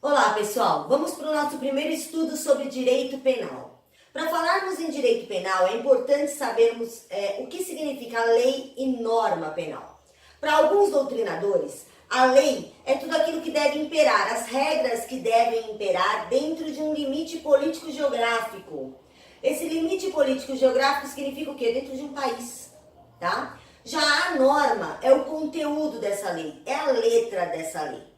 Olá pessoal, vamos para o nosso primeiro estudo sobre direito penal. Para falarmos em direito penal é importante sabermos o que significa lei e norma penal. Para alguns doutrinadores, a lei é tudo aquilo que deve imperar, as regras que devem imperar dentro de um limite político-geográfico. Esse limite político-geográfico significa o quê? Dentro de um país, tá? Já a norma é o conteúdo dessa lei, é a letra dessa lei.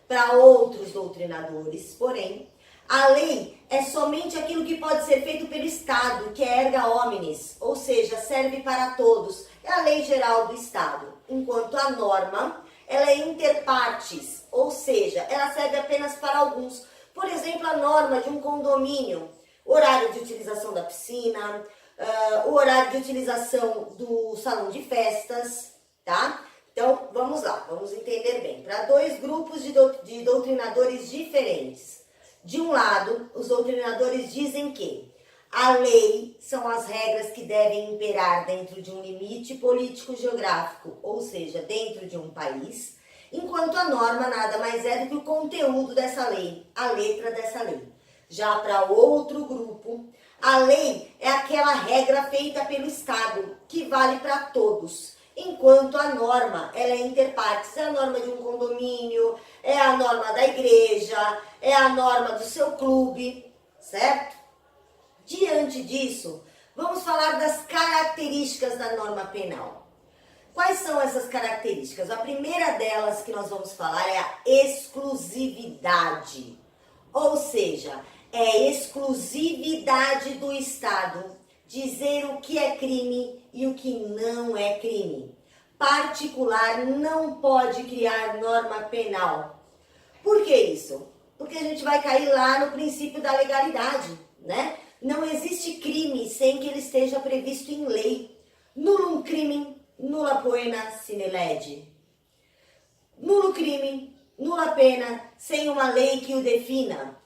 Para outros doutrinadores, porém, a lei é somente aquilo que pode ser feito pelo Estado, que é erga omnes, ou seja, serve para todos. É a lei geral do Estado. Enquanto a norma, ela é inter partes, ou seja, ela serve apenas para alguns. Por exemplo, a norma de um condomínio, horário de utilização da piscina, o horário de utilização do salão de festas, tá? Então, vamos lá, vamos entender bem. Para dois grupos de doutrinadores diferentes. De um lado, os doutrinadores dizem que a lei são as regras que devem imperar dentro de um limite político-geográfico, ou seja, dentro de um país, enquanto a norma nada mais é do que o conteúdo dessa lei, a letra dessa lei. Já para outro grupo, a lei é aquela regra feita pelo Estado, que vale para todos. Enquanto a norma, ela é interpartes, é a norma de um condomínio, é a norma da igreja, é a norma do seu clube, certo? Diante disso, vamos falar das características da norma penal. Quais são essas características? A primeira delas que nós vamos falar é a exclusividade, ou seja, é a exclusividade do Estado dizer o que é crime e o que não é crime. Particular não pode criar norma penal. Por que isso? Porque a gente vai cair lá no princípio da legalidade, né? Não existe crime sem que ele esteja previsto em lei. Nullum crimen, nulla poena sine lege. Nulo crime, nula pena, sem uma lei que o defina.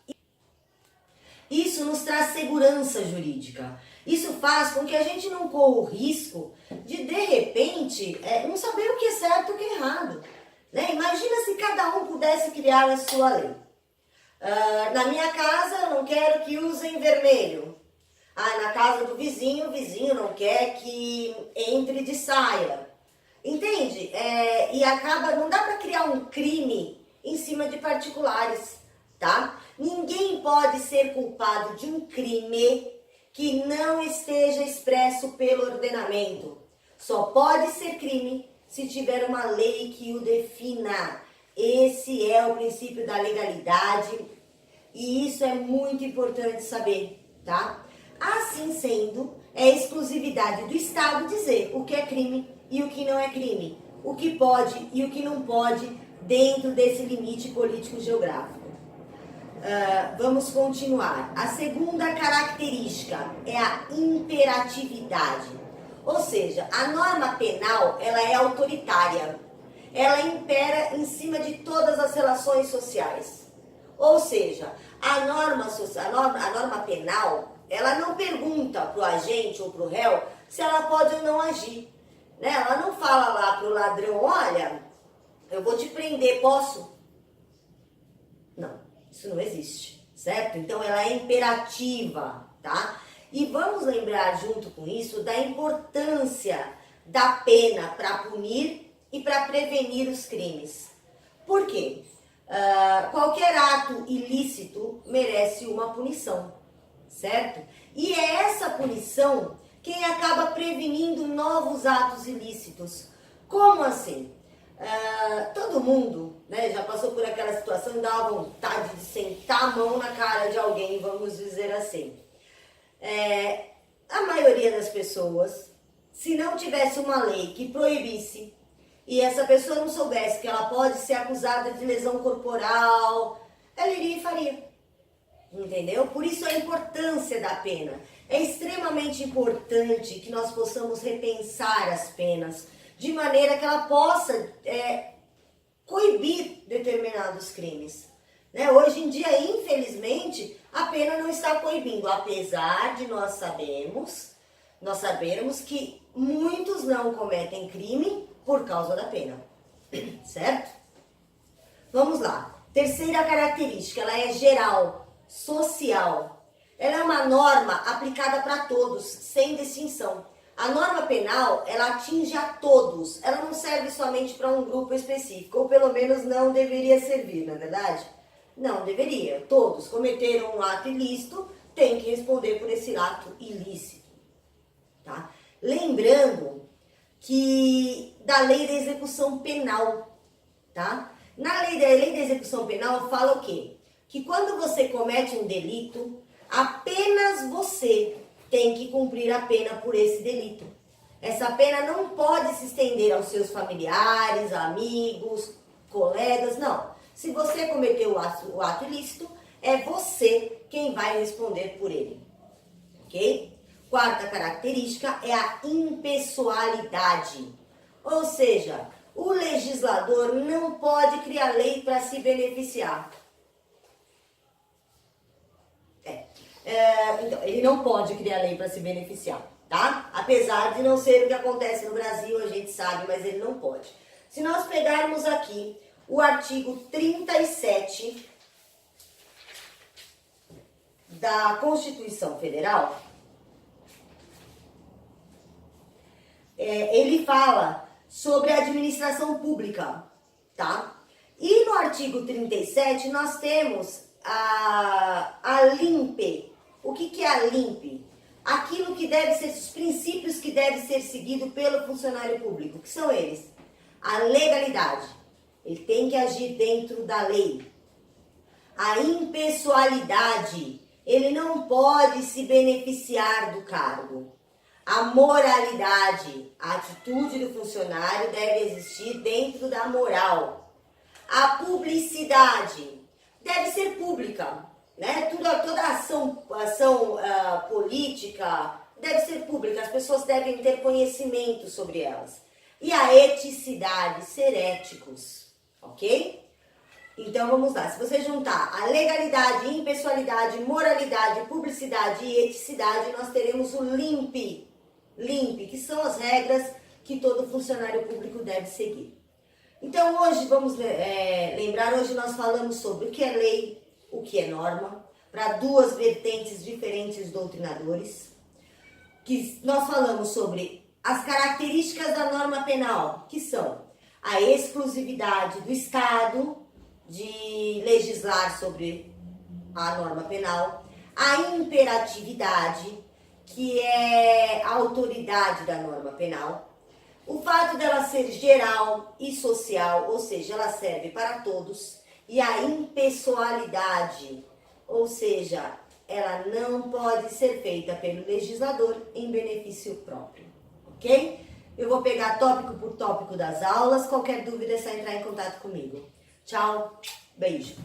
Isso nos traz segurança jurídica. Isso faz com que a gente não corra o risco de repente, não saber o que é certo e o que é errado. Né? Imagina se cada um pudesse criar a sua lei. Na minha casa, eu não quero que usem vermelho. Na casa do vizinho, o vizinho não quer que entre de saia. Entende? E acaba, não dá para criar um crime em cima de particulares, tá? Ninguém pode ser culpado de um crime que não esteja expresso pelo ordenamento. Só pode ser crime se tiver uma lei que o defina. Esse é o princípio da legalidade e isso é muito importante saber, tá? Assim sendo, é exclusividade do Estado dizer o que é crime e o que não é crime, o que pode e o que não pode dentro desse limite político-geográfico. Vamos continuar. A segunda característica é a imperatividade. Ou seja, a norma penal, ela é autoritária. Ela impera em cima de todas as relações sociais. Ou seja, a norma penal, ela não pergunta para o agente ou para o réu se ela pode ou não agir. Né? Ela não fala lá para o ladrão, olha, eu vou te prender, posso? Não. Isso não existe, certo? Então, ela é imperativa, tá? E vamos lembrar, junto com isso, da importância da pena para punir e para prevenir os crimes. Por quê? Qualquer ato ilícito merece uma punição, certo? E é essa punição quem acaba prevenindo novos atos ilícitos. Como assim? Todo mundo, né, já passou por aquela situação e dá uma vontade de sentar a mão na cara de alguém, vamos dizer assim. A maioria das pessoas, se não tivesse uma lei que proibisse e essa pessoa não soubesse que ela pode ser acusada de lesão corporal, ela iria e faria. Entendeu? Por isso a importância da pena. É extremamente importante que nós possamos repensar as penas de maneira que ela possa coibir determinados crimes. Né? Hoje em dia, infelizmente, a pena não está coibindo, apesar de nós sabermos que muitos não cometem crime por causa da pena, certo? Vamos lá. Terceira característica, ela é geral, social. Ela é uma norma aplicada para todos, sem distinção. A norma penal, ela atinge a todos. Ela não serve somente para um grupo específico, ou pelo menos não deveria servir, não é verdade? Não deveria. Todos cometeram um ato ilícito, têm que responder por esse ato ilícito. Tá? Lembrando que da lei da execução penal, tá? Na lei da execução penal fala o quê? Que quando você comete um delito, apenas você tem que cumprir a pena por esse delito. Essa pena não pode se estender aos seus familiares, amigos, colegas, não. Se você cometeu o ato ilícito, é você quem vai responder por ele, ok? Quarta característica é a impessoalidade, ou seja, o legislador não pode criar lei para se beneficiar. Então, ele não pode criar lei para se beneficiar, tá? Apesar de não ser o que acontece no Brasil, a gente sabe, mas ele não pode. Se nós pegarmos aqui o artigo 37 da Constituição Federal, ele fala sobre a administração pública, tá? E no artigo 37 nós temos a LIMPE. O que é a LIMPE? Aquilo que deve ser, os princípios que devem ser seguidos pelo funcionário público, que são eles: a legalidade, ele tem que agir dentro da lei. A impessoalidade, ele não pode se beneficiar do cargo. A moralidade, a atitude do funcionário deve existir dentro da moral. A publicidade deve ser pública, né? Toda ação política deve ser pública, as pessoas devem ter conhecimento sobre elas. E a eticidade, ser éticos, ok? Então vamos lá, se você juntar a legalidade, impessoalidade, moralidade, publicidade e eticidade, nós teremos o LIMPE, que são as regras que todo funcionário público deve seguir. Então hoje, vamos lembrar, hoje nós falamos sobre o que é lei, o que é norma, para duas vertentes diferentes doutrinadores, que nós falamos sobre as características da norma penal, que são a exclusividade do Estado de legislar sobre a norma penal, a imperatividade, que é a autoridade da norma penal, o fato dela ser geral e social, ou seja, ela serve para todos, e a impessoalidade, ou seja, ela não pode ser feita pelo legislador em benefício próprio, ok? Eu vou pegar tópico por tópico das aulas, qualquer dúvida é só entrar em contato comigo. Tchau, beijo!